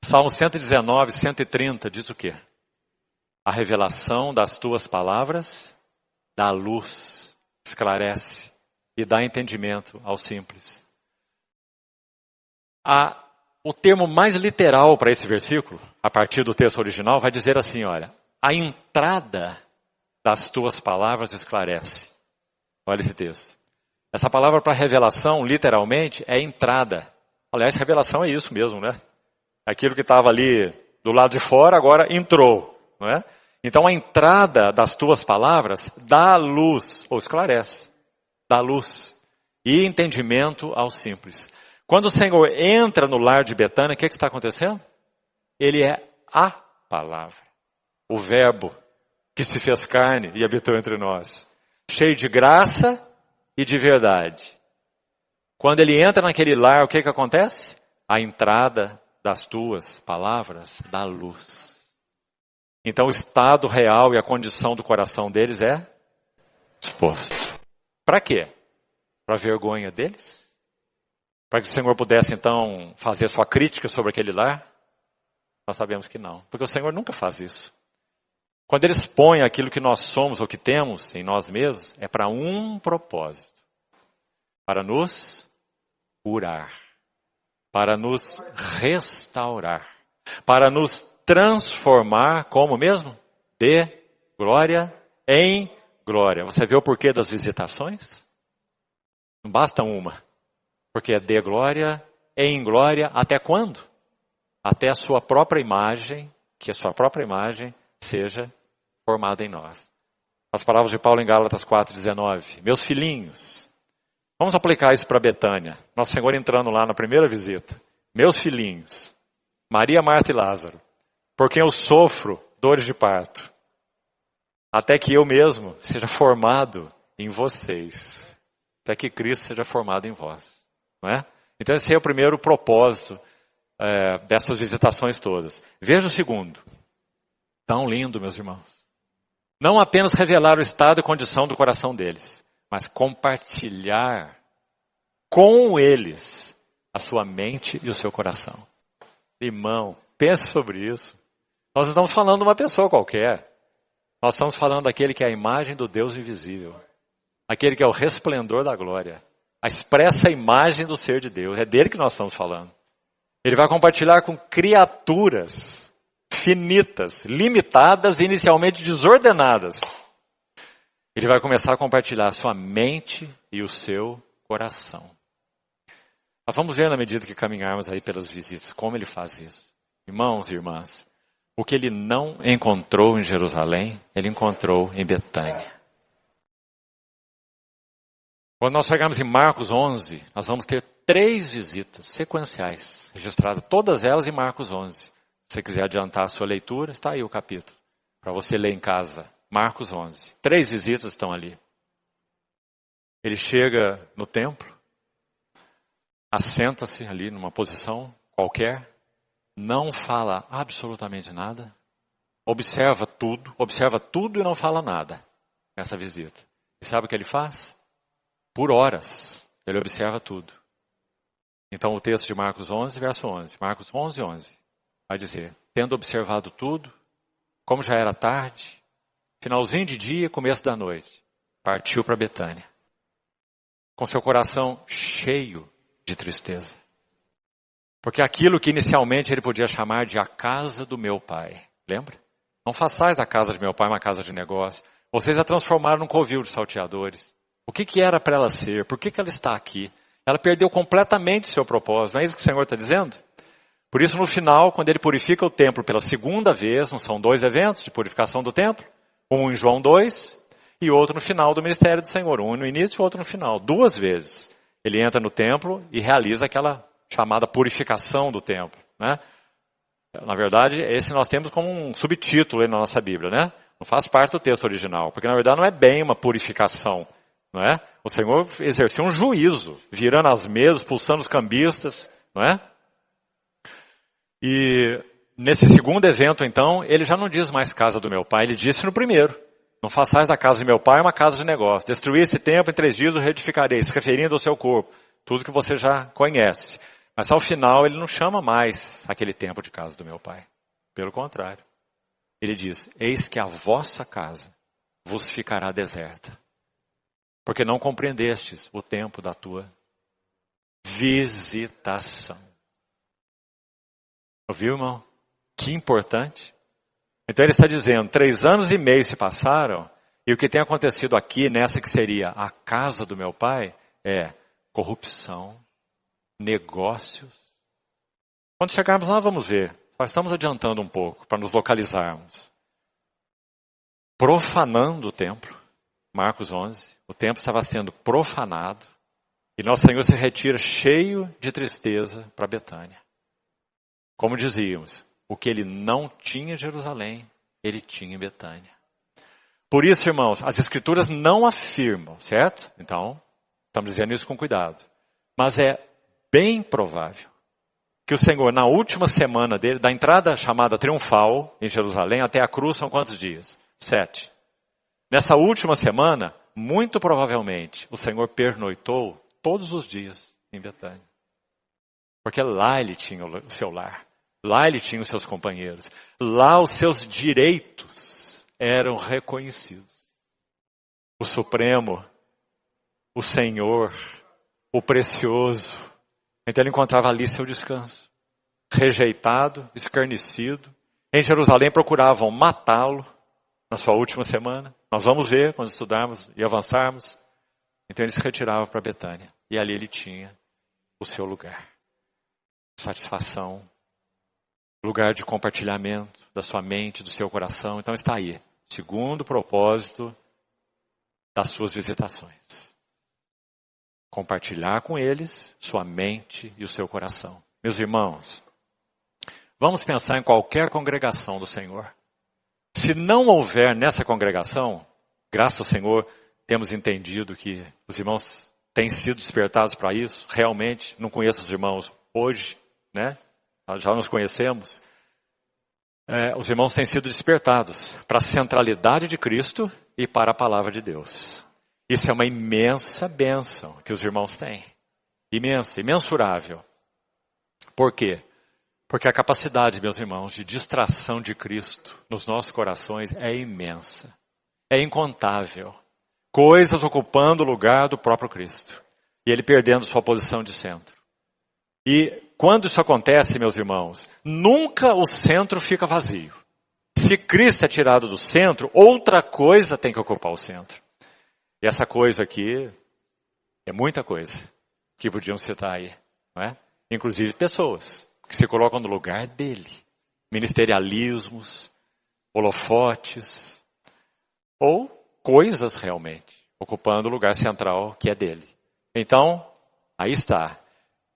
Salmo 119, 130 diz o quê? A revelação das tuas palavras dá luz, esclarece e dá entendimento ao simples. O termo mais literal para esse versículo, a partir do texto original, vai dizer assim, olha, a entrada das tuas palavras esclarece. Olha esse texto. Essa palavra para revelação, literalmente, é entrada. Aliás, revelação é isso mesmo, né? Aquilo que estava ali do lado de fora, agora entrou, não é? Então a entrada das tuas palavras dá luz, ou esclarece, dá luz e entendimento ao simples. Quando o Senhor entra no lar de Betânia, o que está acontecendo? Ele é a palavra, o verbo que se fez carne e habitou entre nós, cheio de graça e de verdade. Quando ele entra naquele lar, o que acontece? A entrada das tuas palavras dá luz. Então o estado real e a condição do coração deles é exposto. Para quê? Para a vergonha deles? Para que o Senhor pudesse então fazer sua crítica sobre aquele lar? Nós sabemos que não, porque o Senhor nunca faz isso. Quando Ele expõe aquilo que nós somos ou que temos em nós mesmos, é para um propósito. Para nos curar. Para nos restaurar. Para nos transformar, como mesmo? De glória em glória. Você vê o porquê das visitações? Não basta uma. Porque é de glória em glória até quando? Até a sua própria imagem, que a sua própria imagem seja formada em nós. As palavras de Paulo em Gálatas 4,19. Meus filhinhos, vamos aplicar isso para Betânia. Nosso Senhor entrando lá na primeira visita. Meus filhinhos, Maria, Marta e Lázaro, por quem eu sofro dores de parto, até que eu mesmo seja formado em vocês. Até que Cristo seja formado em vós. Não é? Então esse é o primeiro propósito dessas visitações todas. Veja o segundo. Tão lindo, meus irmãos. Não apenas revelar o estado e condição do coração deles, mas compartilhar com eles a sua mente e o seu coração. Irmão, pense sobre isso. Nós não estamos falando de uma pessoa qualquer. Nós estamos falando daquele que é a imagem do Deus invisível. Aquele que é o resplendor da glória. A expressa imagem do ser de Deus. É dele que nós estamos falando. Ele vai compartilhar com criaturas finitas, limitadas e inicialmente desordenadas. Ele vai começar a compartilhar a sua mente e o seu coração. Nós vamos ver na medida que caminharmos aí pelas visitas como ele faz isso. Irmãos e irmãs, o que ele não encontrou em Jerusalém, ele encontrou em Betânia. Quando nós chegarmos em Marcos 11, nós vamos ter 3 visitas sequenciais, registradas todas elas em Marcos 11. Se você quiser adiantar a sua leitura, está aí o capítulo, para você ler em casa. Marcos 11. 3 visitas estão ali. Ele chega no templo, assenta-se ali numa posição qualquer, não fala absolutamente nada, observa tudo e não fala nada nessa visita. E sabe o que ele faz? Por horas, ele observa tudo. Então o texto de Marcos 11, verso 11. Marcos 11, 11. Vai dizer, tendo observado tudo, como já era tarde, finalzinho de dia, começo da noite, partiu para Betânia. Com seu coração cheio de tristeza. Porque aquilo que inicialmente ele podia chamar de a casa do meu pai. Lembra? Não façais da casa de meu pai uma casa de negócio. Vocês a transformaram num covil de salteadores. O que era para ela ser? Por que ela está aqui? Ela perdeu completamente seu propósito. Não é isso que o Senhor está dizendo? Por isso, no final, quando ele purifica o templo pela segunda vez, não são 2 eventos de purificação do templo, um em João 2 e outro no final do ministério do Senhor. Um no início e outro no final. 2 vezes. Ele entra no templo e realiza aquela chamada purificação do templo. Né? Na verdade, esse nós temos como um subtítulo aí na nossa Bíblia. Né? Não faz parte do texto original, porque na verdade não é bem uma purificação. Não é? O Senhor exerceu um juízo, virando as mesas, expulsando os cambistas, não é? E nesse segundo evento, então, ele já não diz mais casa do meu pai, ele disse no primeiro, não façais da casa de meu pai uma casa de negócio, destruí esse templo em 3 dias o reedificarei, se referindo ao seu corpo, tudo que você já conhece. Mas ao final ele não chama mais aquele templo de casa do meu pai. Pelo contrário. Ele diz, eis que a vossa casa vos ficará deserta. Porque não compreendestes o tempo da tua visitação. Ouviu, irmão? Que importante. Então ele está dizendo, 3 anos e meio se passaram, e o que tem acontecido aqui, nessa que seria a casa do meu pai, é corrupção, negócios. Quando chegarmos lá, vamos ver. Nós estamos adiantando um pouco, para nos localizarmos. Profanando o templo. Marcos 11. O templo estava sendo profanado. E nosso Senhor se retira cheio de tristeza para Betânia. Como dizíamos, o que ele não tinha em Jerusalém, ele tinha em Betânia. Por isso, irmãos, as Escrituras não afirmam, certo? Então, estamos dizendo isso com cuidado. Mas é bem provável que o Senhor, na última semana dele, da entrada chamada triunfal em Jerusalém até a cruz, são quantos dias? 7. Nessa última semana, muito provavelmente, o Senhor pernoitou todos os dias em Betânia. Porque lá ele tinha o seu lar. Lá ele tinha os seus companheiros. Lá os seus direitos eram reconhecidos. O Supremo, o Senhor, o Precioso. Então ele encontrava ali seu descanso. Rejeitado, escarnecido. Em Jerusalém procuravam matá-lo na sua última semana. Nós vamos ver quando estudarmos e avançarmos. Então ele se retirava para Betânia. E ali ele tinha o seu lugar. Satisfação. Lugar de compartilhamento da sua mente, do seu coração. Então está aí. Segundo propósito das suas visitações. Compartilhar com eles sua mente e o seu coração. Meus irmãos, vamos pensar em qualquer congregação do Senhor. Se não houver nessa congregação, graças ao Senhor, temos entendido que os irmãos têm sido despertados para isso. Realmente, não conheço os irmãos hoje, né? Nós já nos conhecemos. Os irmãos têm sido despertados para a centralidade de Cristo e para a palavra de Deus. Isso é uma imensa bênção que os irmãos têm. Imensa, imensurável. Por quê? Porque a capacidade, meus irmãos, de distração de Cristo nos nossos corações é imensa. É incontável. Coisas ocupando o lugar do próprio Cristo. E ele perdendo sua posição de centro. E quando isso acontece, meus irmãos, nunca o centro fica vazio. Se Cristo é tirado do centro, outra coisa tem que ocupar o centro. E essa coisa aqui é muita coisa que podiam citar aí, não é? Inclusive pessoas que se colocam no lugar dele. Ministerialismos, holofotes, ou coisas realmente, ocupando o lugar central que é dele. Então, aí está.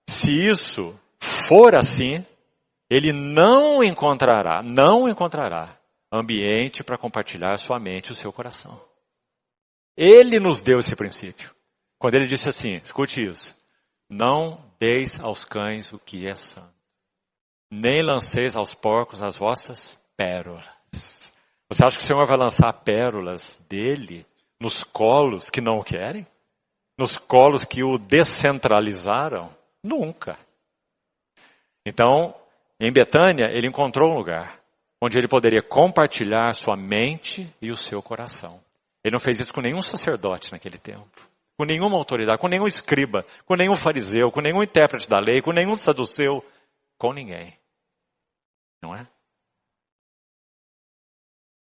Se isso for assim, ele não encontrará ambiente para compartilhar sua mente e o seu coração. Ele nos deu esse princípio. Quando ele disse assim, escute isso, não deis aos cães o que é santo, nem lanceis aos porcos as vossas pérolas. Você acha que o Senhor vai lançar pérolas dele nos colos que não o querem? Nos colos que o descentralizaram? Nunca. Então, em Betânia, ele encontrou um lugar onde ele poderia compartilhar sua mente e o seu coração. Ele não fez isso com nenhum sacerdote naquele tempo, com nenhuma autoridade, com nenhum escriba, com nenhum fariseu, com nenhum intérprete da lei, com nenhum saduceu, com ninguém. Não é?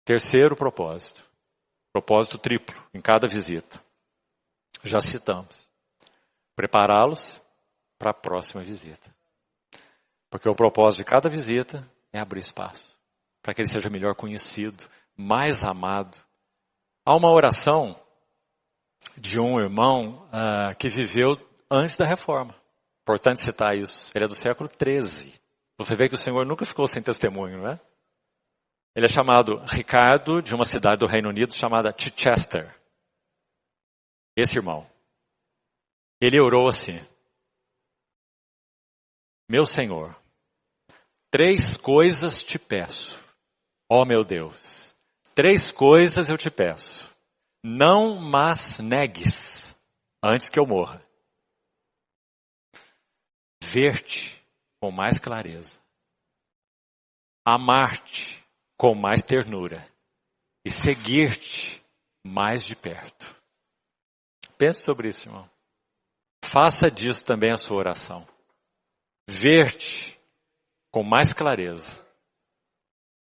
Terceiro propósito. Propósito triplo em cada visita. Já citamos. Prepará-los para a próxima visita. Porque o propósito de cada visita é abrir espaço para que ele seja melhor conhecido, mais amado. Há uma oração de um irmão que viveu antes da reforma. Importante citar isso. Ele é do século XIII. Você vê que o Senhor nunca ficou sem testemunho, não é? Ele é chamado Ricardo, de uma cidade do Reino Unido chamada Chichester. Esse irmão. Ele orou assim. Meu Senhor, 3 coisas te peço. Ó meu Deus, 3 coisas eu te peço. Não mas negues antes que eu morra. ver-te com mais clareza, amar-te com mais ternura e seguir-te mais de perto. Pense sobre isso, irmão. Faça disso também a sua oração. Ver-te com mais clareza,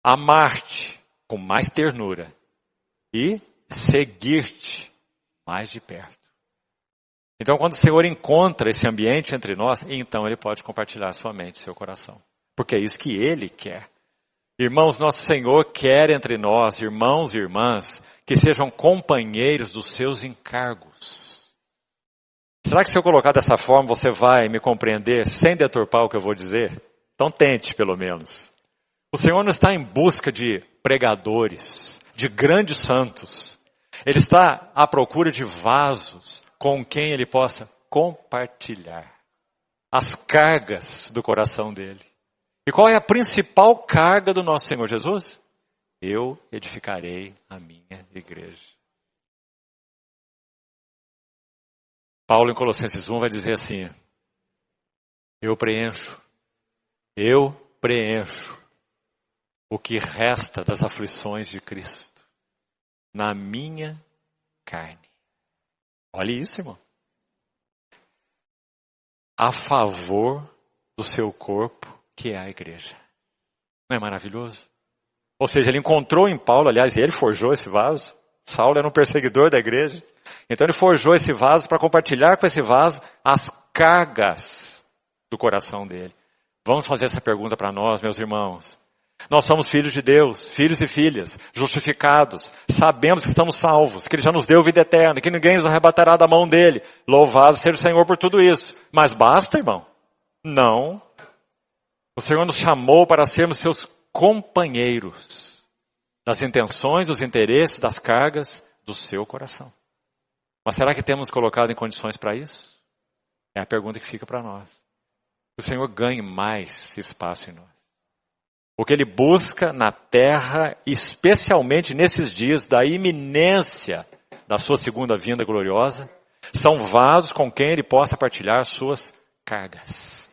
amar-te com mais ternura e seguir-te mais de perto. Então, quando o Senhor encontra esse ambiente entre nós, então Ele pode compartilhar sua mente, seu coração. Porque é isso que Ele quer. Irmãos, nosso Senhor quer entre nós, irmãos e irmãs, que sejam companheiros dos seus encargos. Será que se eu colocar dessa forma, você vai me compreender sem deturpar o que eu vou dizer? Então tente, pelo menos. O Senhor não está em busca de pregadores, de grandes santos. Ele está à procura de vasos com quem Ele possa compartilhar as cargas do coração dele. E qual é a principal carga do nosso Senhor Jesus? Eu edificarei a minha igreja. Paulo em Colossenses 1 vai dizer assim: eu preencho o que resta das aflições de Cristo na minha carne. Olha isso, irmão. A favor do seu corpo, que é a igreja. Não é maravilhoso? Ou seja, ele encontrou em Paulo, aliás, ele forjou esse vaso. Saulo era um perseguidor da igreja. Então ele forjou esse vaso para compartilhar com esse vaso as cargas do coração dele. Vamos fazer essa pergunta para nós, meus irmãos. Nós somos filhos de Deus, filhos e filhas, justificados. Sabemos que estamos salvos, que Ele já nos deu vida eterna, que ninguém nos arrebatará da mão dEle. Louvado seja o Senhor por tudo isso. Mas basta, irmão? Não. O Senhor nos chamou para sermos seus companheiros das intenções, dos interesses, das cargas do seu coração. Mas será que temos colocado em condições para isso? É a pergunta que fica para nós. Que o Senhor ganhe mais espaço em nós. O que Ele busca na terra, especialmente nesses dias da iminência da sua segunda vinda gloriosa, são vasos com quem Ele possa partilhar suas cargas.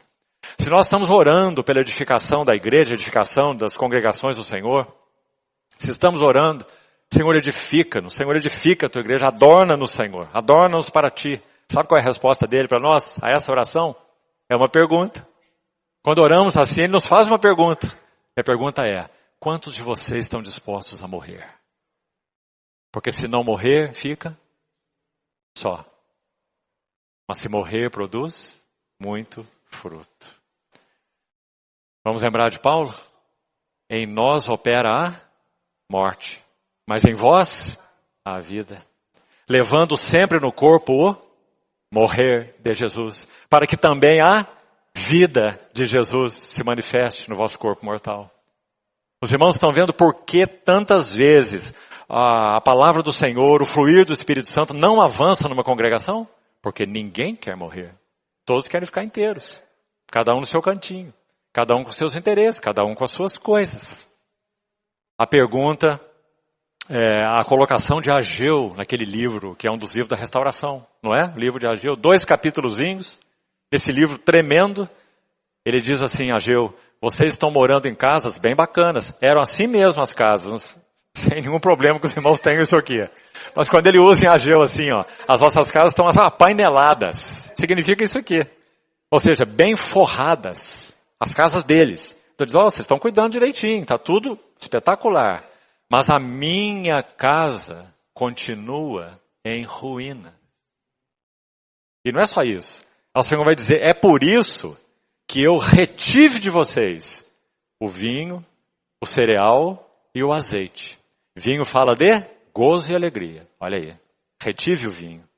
Se nós estamos orando pela edificação da igreja, edificação das congregações do Senhor, se estamos orando, Senhor, edifica-nos, Senhor, edifica a tua igreja, adorna-nos, Senhor, adorna-nos para ti. Sabe qual é a resposta dele para nós, a essa oração? É uma pergunta. Quando oramos assim, Ele nos faz uma pergunta. E a pergunta é: quantos de vocês estão dispostos a morrer? Porque se não morrer, fica só. Mas se morrer, produz muito fruto. Vamos lembrar de Paulo? Em nós opera a morte, mas em vós a vida. Levando sempre no corpo o morrer de Jesus, para que também a vida de Jesus se manifeste no vosso corpo mortal. Os irmãos estão vendo por que tantas vezes a palavra do Senhor, o fluir do Espírito Santo não avança numa congregação? Porque ninguém quer morrer. Todos querem ficar inteiros. Cada um no seu cantinho. Cada um com seus interesses. Cada um com as suas coisas. A pergunta, a colocação de Ageu naquele livro, que é um dos livros da restauração. Não é? O livro de Ageu. 2 capítulozinhos. Esse livro tremendo. Ele diz assim, Ageu: vocês estão morando em casas bem bacanas. Eram assim mesmo as casas. Sem nenhum problema que os irmãos tenham isso aqui. Mas quando ele usa em Ageu assim, ó, as vossas casas estão apaineladas. Significa isso aqui. Ou seja, bem forradas. As casas deles. Então diz, vocês estão cuidando direitinho, está tudo espetacular. Mas a minha casa continua em ruína. E não é só isso. O Senhor vai dizer, é por isso que eu retive de vocês o vinho, o cereal e o azeite. Vinho fala de gozo e alegria. Olha aí. Retive o vinho.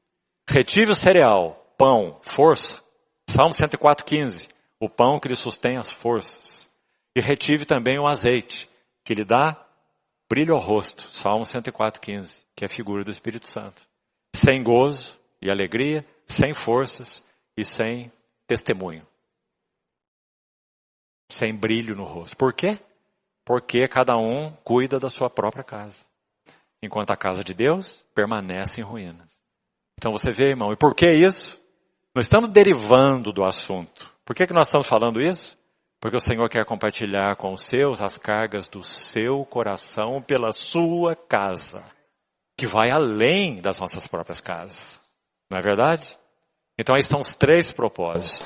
Retive o cereal, pão, força. Salmo 104:15. O pão que lhe sustém as forças. E retive também o azeite, que lhe dá brilho ao rosto. Salmo 104:15, que é a figura do Espírito Santo. Sem gozo e alegria, sem forças e sem testemunho. Sem brilho no rosto. Por quê? Porque cada um cuida da sua própria casa. Enquanto a casa de Deus permanece em ruínas. Então você vê, irmão, e por que isso? Nós estamos derivando do assunto. Por que nós estamos falando isso? Porque o Senhor quer compartilhar com os seus as cargas do seu coração pela sua casa, que vai além das nossas próprias casas. Não é verdade? Então, aí estão os 3 propósitos.